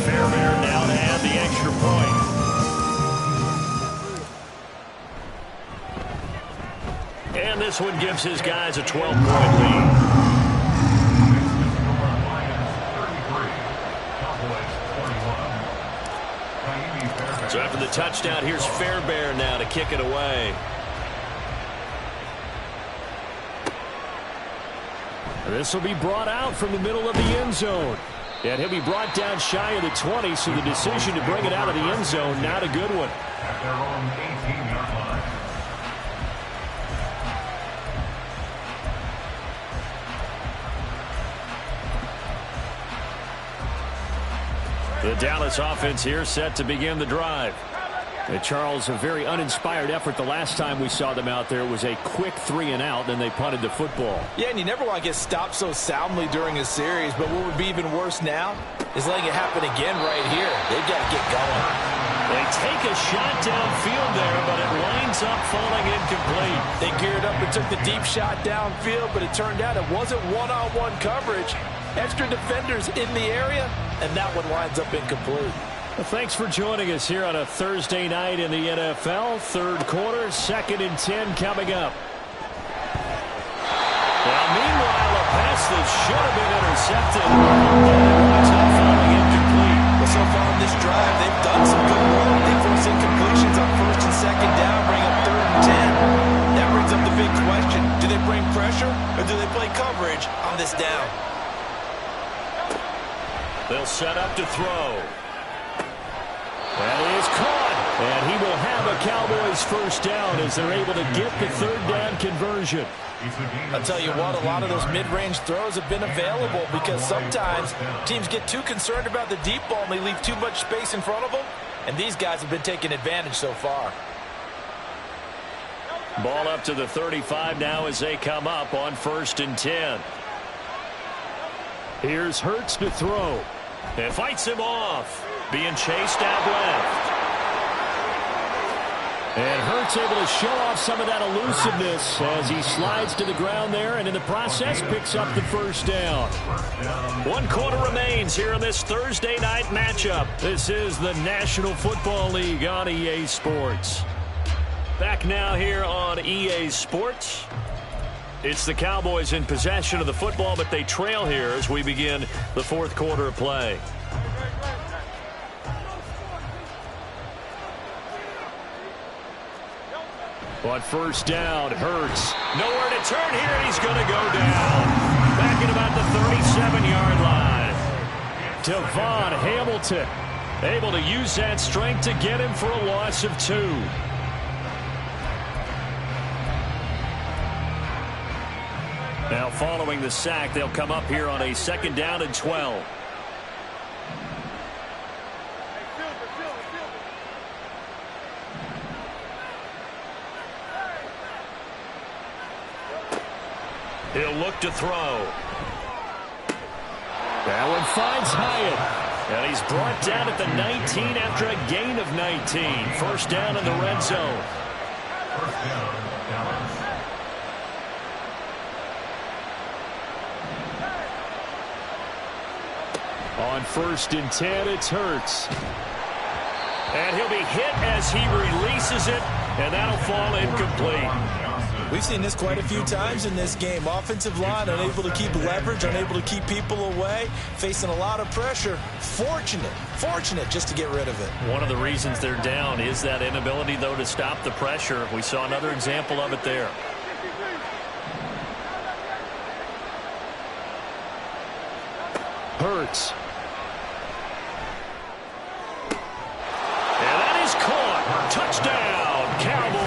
Fairbairn now to add the extra point. And this one gives his guys a 12-point lead. So after the touchdown, here's Fairbairn now to kick it away. This will be brought out from the middle of the end zone. And he'll be brought down shy of the 20, so the decision to bring it out of the end zone, not a good one. At their own 18-yard line. The Dallas offense here set to begin the drive. And Charles, a very uninspired effort the last time we saw them out there. It was a quick 3-and-out, then they punted the football. Yeah, and you never want to get stopped so soundly during a series, but what would be even worse now is letting it happen again right here. They've got to get going. They take a shot downfield there, but it winds up falling incomplete. They geared up and took the deep shot downfield, but it turned out it wasn't one-on-one coverage. Extra defenders in the area, and that one winds up incomplete. Well, thanks for joining us here on a Thursday night in the NFL. Third quarter, 2nd and 10 coming up. Well, meanwhile, a pass that should have been intercepted. Winds up falling incomplete. Well, so far on this drive, they've done some good work. They force incompletions on 1st and 2nd down, bring up 3rd and 10. That brings up the big question. Do they bring pressure, or do they play coverage on this down? They'll set up to throw. That is caught, and he will have a Cowboys first down as they're able to get the 3rd down conversion. I'll tell you what, a lot of those mid-range throws have been available because sometimes teams get too concerned about the deep ball and they leave too much space in front of them, and these guys have been taking advantage so far. Ball up to the 35 now as they come up on 1st and 10. Here's Hurts to throw. And fights him off. Being chased out left. And Hurts able to show off some of that elusiveness as he slides to the ground there and in the process picks up the first down. 1 quarter remains here in this Thursday night matchup. This is the National Football League on EA Sports. Back now here on EA Sports. It's the Cowboys in possession of the football, but they trail here as we begin the 4th quarter of play. On 1st down, Hurts. Nowhere to turn here, and he's going to go down. Back at about the 37-yard line. Devon Hamilton able to use that strength to get him for a loss of 2. Now following the sack, they'll come up here on a 2nd down and 12. He'll look to throw. That one finds Hyatt. And he's brought down at the 19 after a gain of 19. First down in the red zone. First down, Dallas. On 1st and 10, it's Hurts. And he'll be hit as he releases it, and that'll fall incomplete. We've seen this quite a few times in this game. Offensive line unable to keep leverage, unable to keep people away, facing a lot of pressure. Fortunate just to get rid of it. One of the reasons they're down is that inability, though, to stop the pressure. We saw another example of it there. Hurts. And that is caught. Touchdown, Cowboys.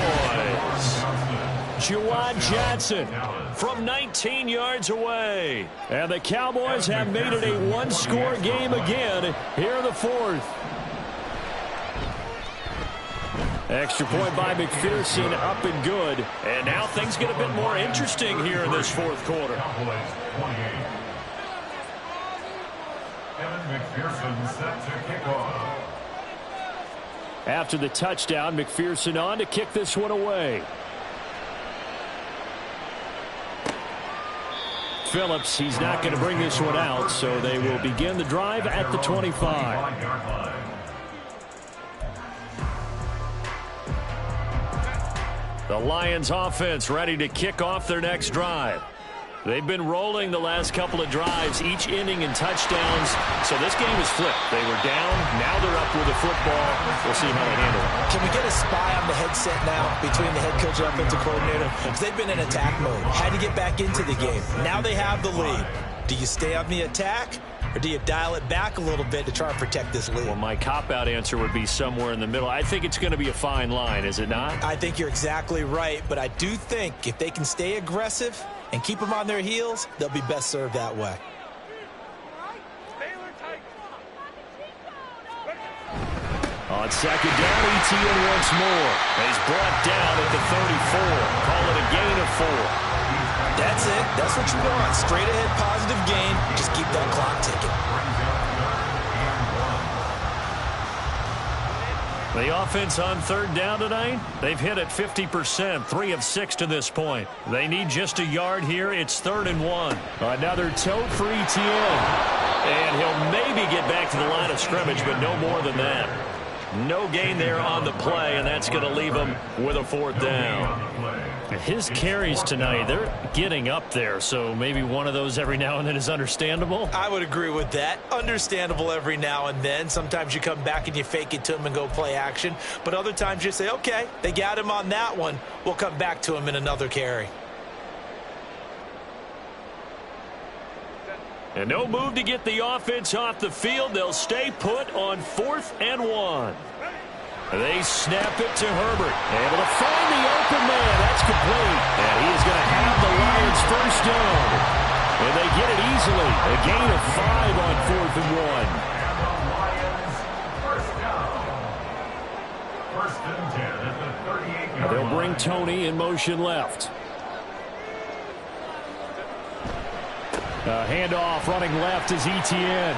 Juwan Johnson from 19 yards away. And the Cowboys have made it a 1-score game again here in the 4th. Extra point by McPherson, up and good. And now things get a bit more interesting here in this fourth quarter. Cowboys 28. Kevin McPherson set to kick off. After the touchdown, McPherson on to kick this one away. Phillips, he's not going to bring this one out, so they will begin the drive at the 25. The Lions offense ready to kick off their next drive. They've been rolling the last couple of drives, each inning in touchdowns, so this game is flipped. They were down, now they're up with the football. We'll see how they handle it. Can we get a spy on the headset now between the head coach and offensive coordinator? Because they've been in attack mode, had to get back into the game. Now they have the lead. Do you stay on the attack, or do you dial it back a little bit to try and protect this lead? Well, my cop-out answer would be somewhere in the middle. I think it's going to be a fine line, is it not? I think you're exactly right, but I do think if they can stay aggressive and keep them on their heels, they'll be best served that way. On second down, ETN once more. He's brought down at the 34. Call it a gain of 4. That's it. That's what you want. Straight ahead positive gain. Just keep that clock ticking. The offense on third down tonight, they've hit it 50%, 3 of 6 to this point. They need just a yard here. It's 3rd and 1. Another tote for ETN. And he'll maybe get back to the line of scrimmage, but no more than that. No gain there on the play, and that's going to leave him with a 4th down. His carries tonight, they're getting up there, so maybe one of those every now and then is understandable. I would agree with that. Understandable every now and then. Sometimes you come back and you fake it to him and go play action. But other times you say, okay, they got him on that one. We'll come back to him in another carry. And no move to get the offense off the field. They'll stay put on 4th and 1. They snap it to Herbert. Able to find the open man. That's complete. And he is going to have the Lions first down. And they get it easily. A gain of 5 on 4th and 1. And the Lions first down. 1st and 10 at the 38-yard line. They'll bring Tony in motion left. Handoff running left is ETN.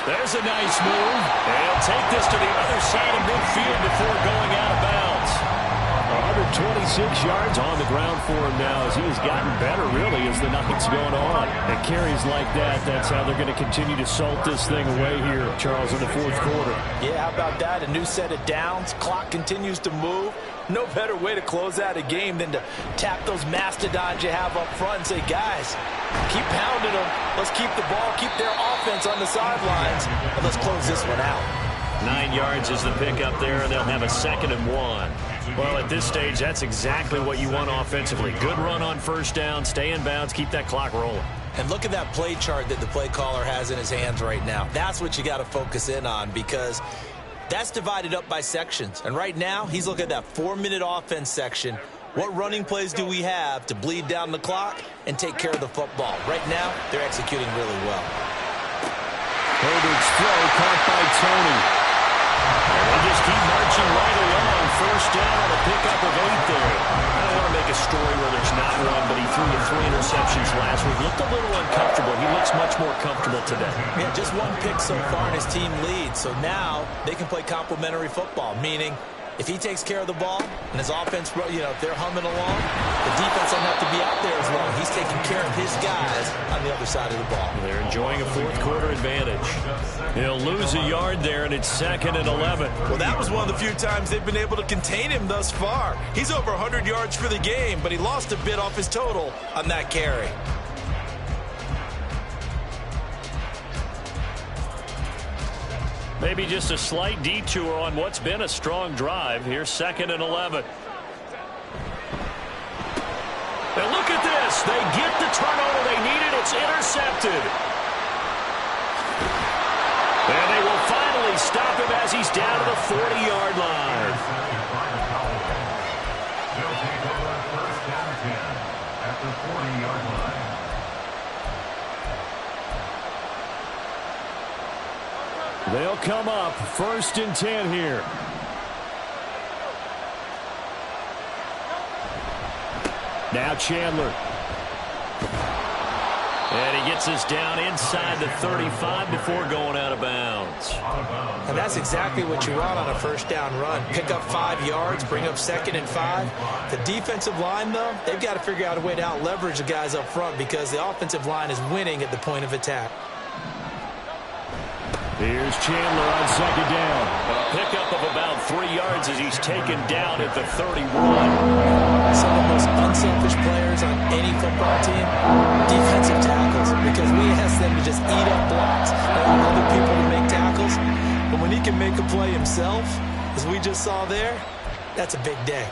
There's a nice move. And he'll take this to the other side of midfield before going out of bounds. 126 yards on the ground for him now as he has gotten better, really, as the night's going on. And carries like that, that's how they're going to continue to salt this thing away here, Charles, in the 4th quarter. Yeah, how about that? A new set of downs. Clock continues to move. No better way to close out a game than to tap those mastodons you have up front and say, guys, keep pounding them. Let's keep the ball, keep their offense on the sidelines, and let's close this one out. 9 yards is the pickup there, and they'll have a 2nd and 1. Well, at this stage, that's exactly what you want offensively. Good run on first down, stay in bounds, keep that clock rolling. And look at that play chart that the play caller has in his hands right now. That's what you got to focus in on, because that's divided up by sections. And right now, he's looking at that 4-minute offense section. What running plays do we have to bleed down the clock and take care of the football? Right now, they're executing really well. Herbert's throw caught by Tony. And they just keep marching right along. First down on a pickup of 8 there. I don't want to make a story where there's not one, but he threw the 3 interceptions last week. Looked a little uncomfortable. He looks much more comfortable today. Yeah, just 1 pick so far and his team leads. So now they can play complementary football, meaning if he takes care of the ball and his offense, if they're humming along, the defense doesn't have to be out there as long. He's taking care of his guys on the other side of the ball. They're enjoying a 4th quarter advantage. He'll lose a yard there, and it's 2nd and 11. Well, that was one of the few times they've been able to contain him thus far. He's over 100 yards for the game, but he lost a bit off his total on that carry. Maybe just a slight detour on what's been a strong drive. Here's 2nd and 11. And look at this. They get the turnover they needed. It's intercepted. And they will finally stop him as he's down to the 40-yard line. They'll take over 1st and 10 at the 40-yard line. They'll come up 1st and 10 here. Now Chandler. And he gets us down inside the 35 before going out of bounds. And that's exactly what you want on a first down run. Pick up 5 yards, bring up 2nd and 5. The defensive line, though, they've got to figure out a way to out-leverage the guys up front because the offensive line is winning at the point of attack. Here's Chandler on 2nd down. A pickup of about 3 yards as he's taken down at the 31. Some of the most unselfish players on any football team, defensive tackles, because we ask them to just eat up blocks and allow other people to make tackles. But when he can make a play himself, as we just saw there, that's a big day.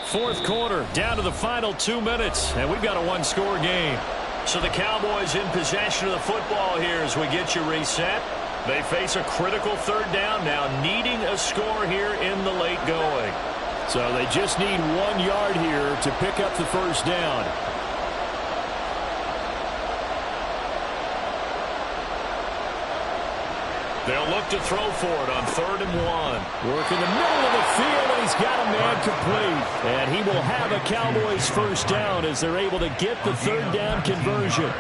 Fourth quarter, down to the final 2 minutes, and we've got a one-score game. So the Cowboys in possession of the football here as we get you reset. They face a critical 3rd down now, needing a score here in the late going. So they just need 1 yard here to pick up the first down. They'll look to throw for it on 3rd and 1. Work in the middle of the field, and he's got a man complete. And he will have a Cowboys first down as they're able to get the 3rd down conversion.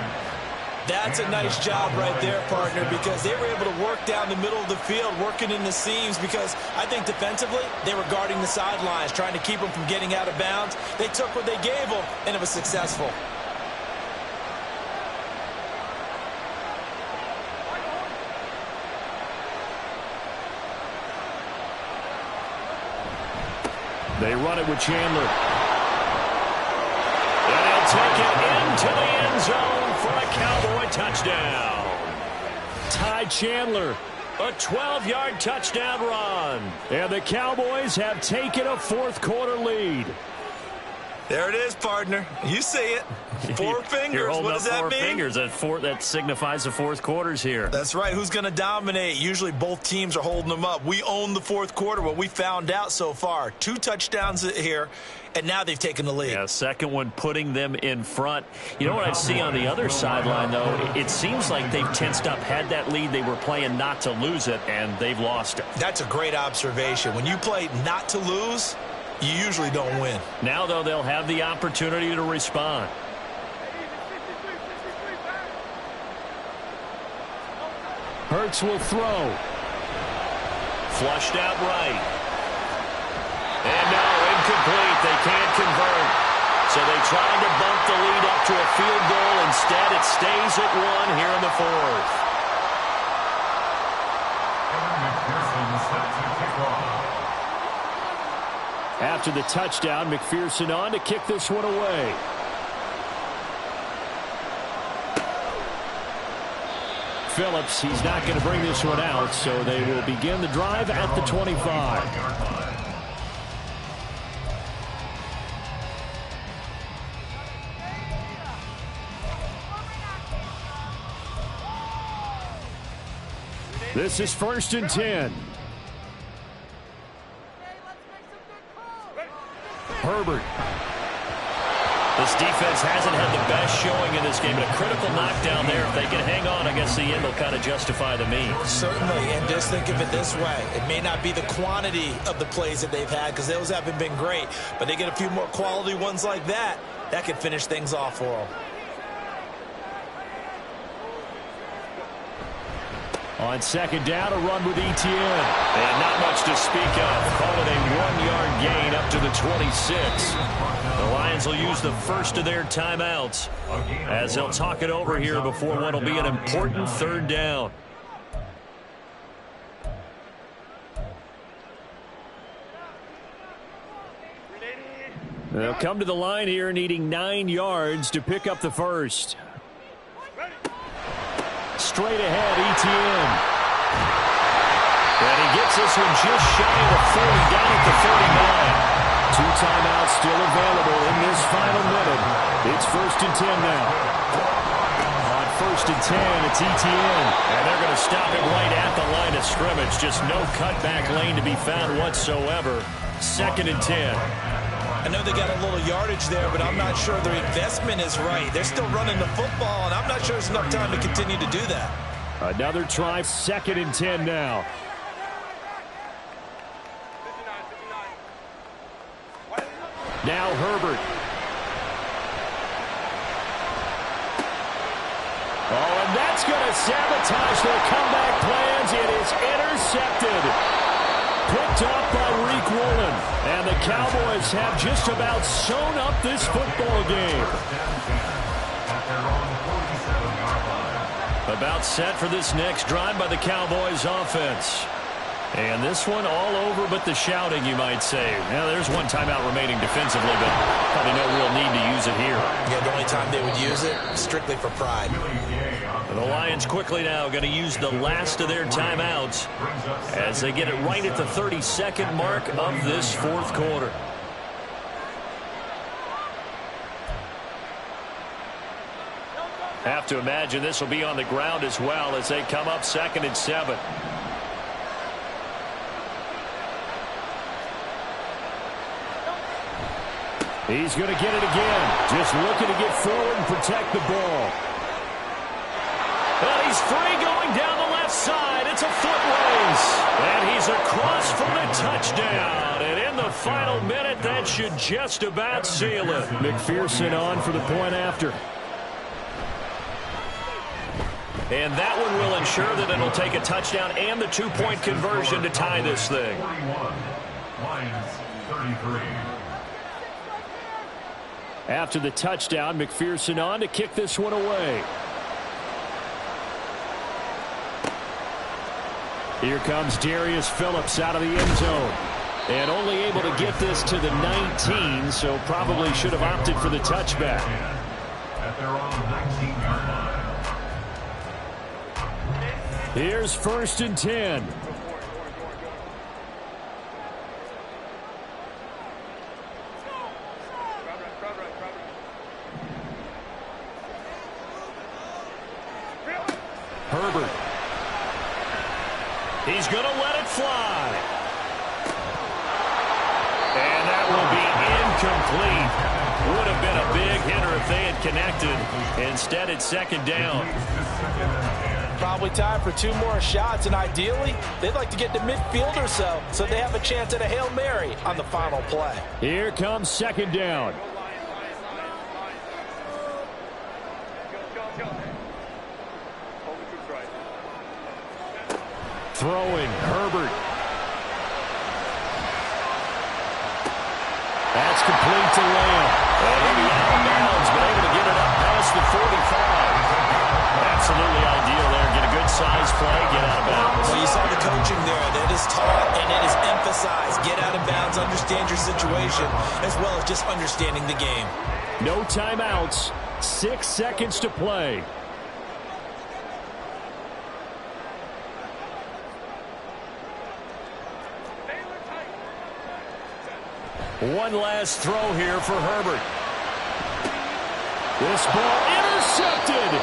That's a nice job right there, partner, because they were able to work down the middle of the field, working in the seams, because I think defensively they were guarding the sidelines, trying to keep them from getting out of bounds. They took what they gave them, and it was successful. They run it with Chandler. And he'll take it into the end zone for a Cowboy touchdown. Ty Chandler, a 12-yard touchdown run. And the Cowboys have taken a fourth-quarter lead. There it is, partner. You see it. 4 fingers. You're holding what does up that 4 mean? fingers. That signifies the fourth quarter's here. That's right. Who's going to dominate? Usually both teams are holding them up. We own the fourth quarter, what we found out so far. 2 touchdowns here, and now they've taken the lead. Yeah, second one putting them in front. You know what I see on the other sideline, though? It seems like they've tensed up, had that lead. They were playing not to lose it, and they've lost it. That's a great observation. When you play not to lose, you usually don't win. Now, though, they'll have the opportunity to respond. Hurts will throw. Flushed out right. And no, incomplete. They can't convert. So they tried to bump the lead up to a field goal. Instead, it stays at 1 here in the 4th. After the touchdown, McPherson on to kick this one away. Phillips, he's not going to bring this one out, so they will begin the drive at the 25. This is 1st and 10. Herbert. This defense hasn't had the best showing in this game, but a critical knockdown there. If they can hang on, I guess the end will kind of justify the means. Certainly, and just think of it this way. It may not be the quantity of the plays that they've had because those haven't been great, but they get a few more quality ones like that. That could finish things off for them. On 2nd down, a run with ETN. And not much to speak of. Call it a 1-yard gain up to the 26. The Lions will use the first of their timeouts as they'll talk it over here before what will be an important 3rd down. They'll come to the line here needing 9 yards to pick up the first. Straight ahead, ETN. And he gets this one just shy of the 40, down at the 49. 2 timeouts still available in this final minute. It's 1st and 10 now. On 1st and 10, it's ETN. And they're going to stop it right at the line of scrimmage. Just no cutback lane to be found whatsoever. 2nd and 10. I know they got a little yardage there, but I'm not sure their investment is right. They're still running the football, and I'm not sure there's enough time to continue to do that. Another try, 2nd and 10 now. Now Herbert. Oh, and that's going to sabotage their comeback plans. It is intercepted. Picked off by Reek Woolen. And the Cowboys have just about sewn up this football game. About set for this next drive by the Cowboys offense. And this one all over but the shouting, you might say. Now, there's one timeout remaining defensively, but probably no real need to use it here. Yeah, the only time they would use it, strictly for pride. The Lions quickly now going to use the last of their timeouts as they get it right at the 32nd mark of this fourth quarter. Have to imagine this will be on the ground as well as they come up 2nd and 7. He's going to get it again. Just looking to get forward and protect the ball. And he's free going down the left side. It's a foot race. And he's across for the touchdown. And in the final minute, that should just about seal it. McPherson on for the point after. And that one will ensure that it'll take a touchdown and the 2-point conversion to tie this thing. 41, Lions 33. After the touchdown, McPherson on to kick this one away. Here comes Darius Phillips out of the end zone. And only able to get this to the 19, so probably should have opted for the touchback. At their own 19-yard line. Here's 1st and 10. Herbert. He's going to let it fly. And that will be incomplete. Would have been a big hitter if they had connected. Instead, it's 2nd down. Probably time for 2 more shots, and ideally, they'd like to get to midfield or so they have a chance at a Hail Mary on the final play. Here comes 2nd down. Throwing, Herbert. That's complete to Lamb. And he'll be out of bounds, but able to get it up past the 45. Absolutely ideal there. Get a good size play, get out of bounds. Well, you saw the coaching there. That is taught and it is emphasized. Get out of bounds, understand your situation, as well as just understanding the game. No timeouts. 6 seconds to play. One last throw here for Herbert. This ball intercepted.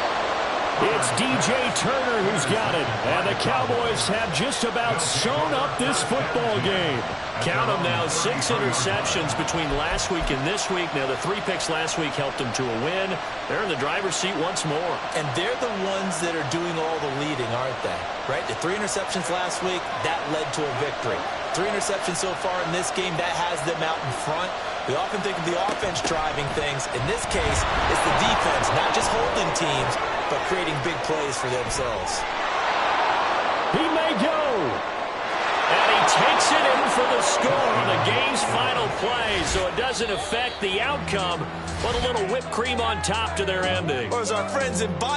It's DJ Turner who's got it. And the Cowboys have just about sewn up this football game. Count them now, 6 interceptions between last week and this week. Now, the 3 picks last week helped them to a win. They're in the driver's seat once more. And they're the ones that are doing all the leading, aren't they? Right? The 3 interceptions last week, that led to a victory. 3 interceptions so far in this game, that has them out in front. We often think of the offense driving things. In this case, it's the defense, not just holding teams, but creating big plays for themselves. He may go. And he takes it in for the score on the game's final play, so it doesn't affect the outcome, but a little whipped cream on top to their ending. Or as our friends in